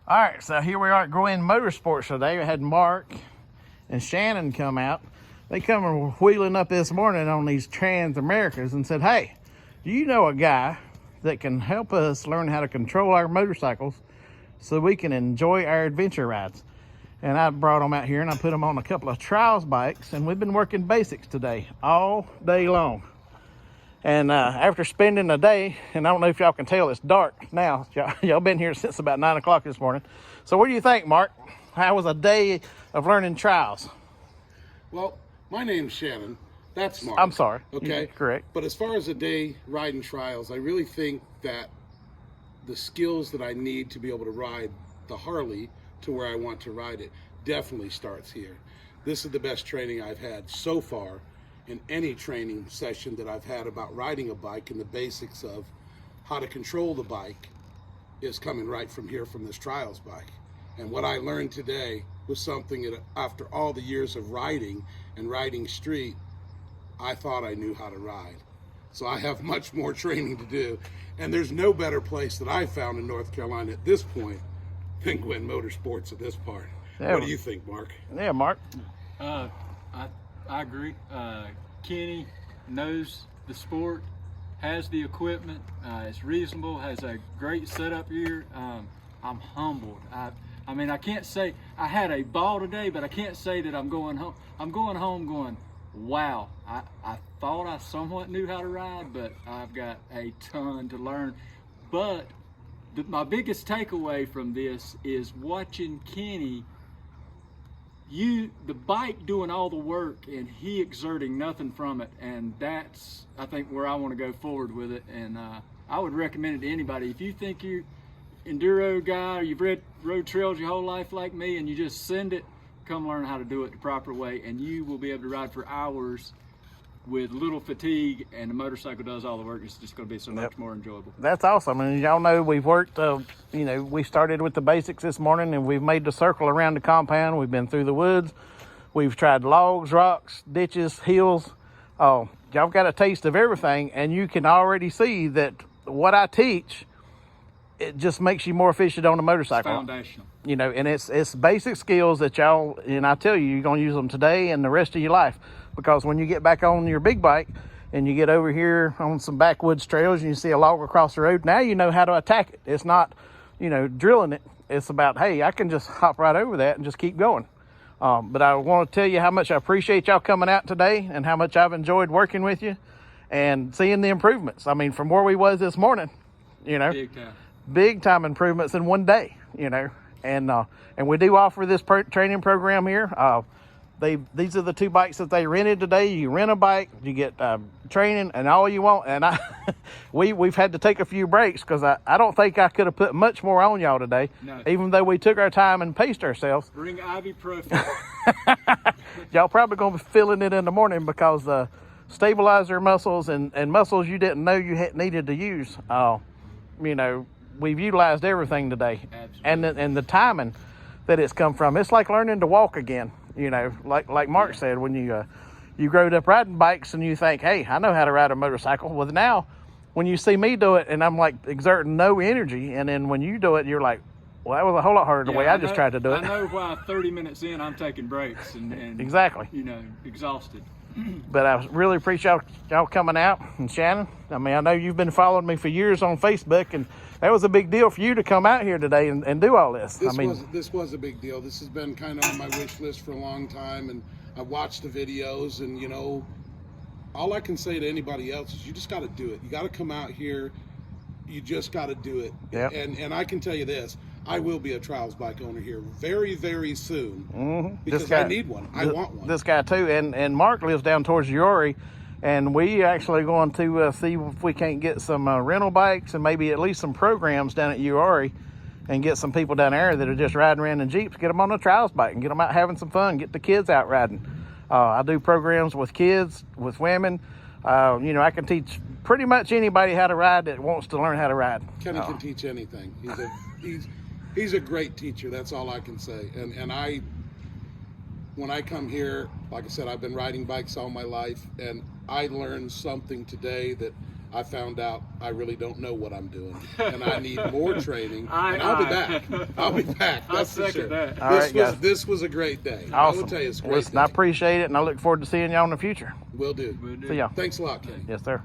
All right, so here we are at Gwinn Motorsports today. We had Mark and Shannon come out. They come and were wheeling up this morning on these Trans Americas and said, hey, do you know a guy that can help us learn how to control our motorcycles so we can enjoy our adventure rides? And I brought them out here and I put them on a couple of trials bikes, and we've been working basics today all day long. And after spending a day, and I don't know if y'all can tell, it's dark now. Y'all been here since about 9 o'clock this morning. So what do you think, Mark? How was a day of learning trials? Well, my name's Shannon. That's Mark. I'm sorry. Okay. Correct. But as far as a day riding trials, I really think that the skills that I need to be able to ride the Harley to where I want to ride it definitely starts here. This is the best training I've had so far in any training session that I've had about riding a bike, and the basics of how to control the bike is coming right from here from this trials bike. And what I learned today was something that after all the years of riding and riding street, I thought I knew how to ride. So I have much more training to do. And there's no better place that I've found in North Carolina at this point than Gwinn Motorsports at this part. Yeah. What do you think, Mark? Yeah, Mark. I agree. Kenny knows the sport, has the equipment, is reasonable, has a great setup here. I'm humbled. I mean, I can't say I had a ball today, but I can't say that I'm going home. I'm going home going, wow, I thought I somewhat knew how to ride, but I've got a ton to learn. But my biggest takeaway from this is watching Kenny, the bike doing all the work and he exerting nothing from it, and that's, I think, where I want to go forward with it. And I would recommend it to anybody. If you think you're enduro guy or you've read road trails your whole life like me and you just send it, come learn how to do it the proper way, and you will be able to ride for hours with little fatigue, and the motorcycle does all the work. It's just going to be so much more enjoyable. That's awesome. And y'all know we've worked, we started with the basics this morning, and we've made the circle around the compound. We've been through the woods. We've tried logs, rocks, ditches, hills. Y'all got a taste of everything, and you can already see that what I teach, it just makes you more efficient on the motorcycle. It's foundational. And it's basic skills that y'all, and I tell you, you're going to use them today and the rest of your life. Because when you get back on your big bike and you get over here on some backwoods trails and you see a log across the road, now you know how to attack it. It's not, drilling it. It's about, hey, I can just hop right over that and just keep going. But I want to tell you how much I appreciate y'all coming out today and how much I've enjoyed working with you and seeing the improvements. I mean, from where we was this morning, big time improvements in one day, and we do offer this training program here. These are the two bikes that they rented today. You rent a bike, you get training and all you want. And we've had to take a few breaks because I don't think I could have put much more on y'all today. No. Even though we took our time and paced ourselves. Bring ibuprofen. Y'all probably gonna be feeling it in the morning because stabilizer muscles and muscles you didn't know you needed to use. We've utilized everything today. Absolutely. And the timing that it's come from. It's like learning to walk again. Like Mark said, when you growed up riding bikes and you think, hey, I know how to ride a motorcycle. Well, now when you see me do it and I'm like exerting no energy, and then when you do it, you're like, well, that was a whole lot harder the way I just tried to do it. I know why 30 minutes in I'm taking breaks and exactly, exhausted. But I really appreciate y'all coming out. And Shannon, I mean, I know you've been following me for years on Facebook, and that was a big deal for you to come out here today and do all this. This was a big deal. This has been kind of on my wish list for a long time, and I watched the videos, and all I can say to anybody else is you just got to do it. You got to come out here. You just got to do it. Yep. And I can tell you this, I will be a trials bike owner here very, very soon. Mm-hmm. Because I need one. I want one. This guy too, and Mark lives down towards Uori, and we actually going to see if we can't get some rental bikes and maybe at least some programs down at Uori, and get some people down there that are just riding around in Jeeps, get them on a trials bike and get them out having some fun, get the kids out riding. I do programs with kids, with women. I can teach pretty much anybody how to ride that wants to learn how to ride. Kenny can teach anything. He's a great teacher. That's all I can say. And when I come here, like I said, I've been riding bikes all my life, and I learned something today that I found out I really don't know what I'm doing, and I need more training. Aye, And I'll be aye. back. I'll be back. I That's for second sure. that. All right, guys. This was a great day. I Awesome. will tell you, it's a great Listen, I day. appreciate it, and I look forward to seeing y'all in the future. Will do. We'll do. See y'all. Thanks a lot, Kenny. Yes, sir.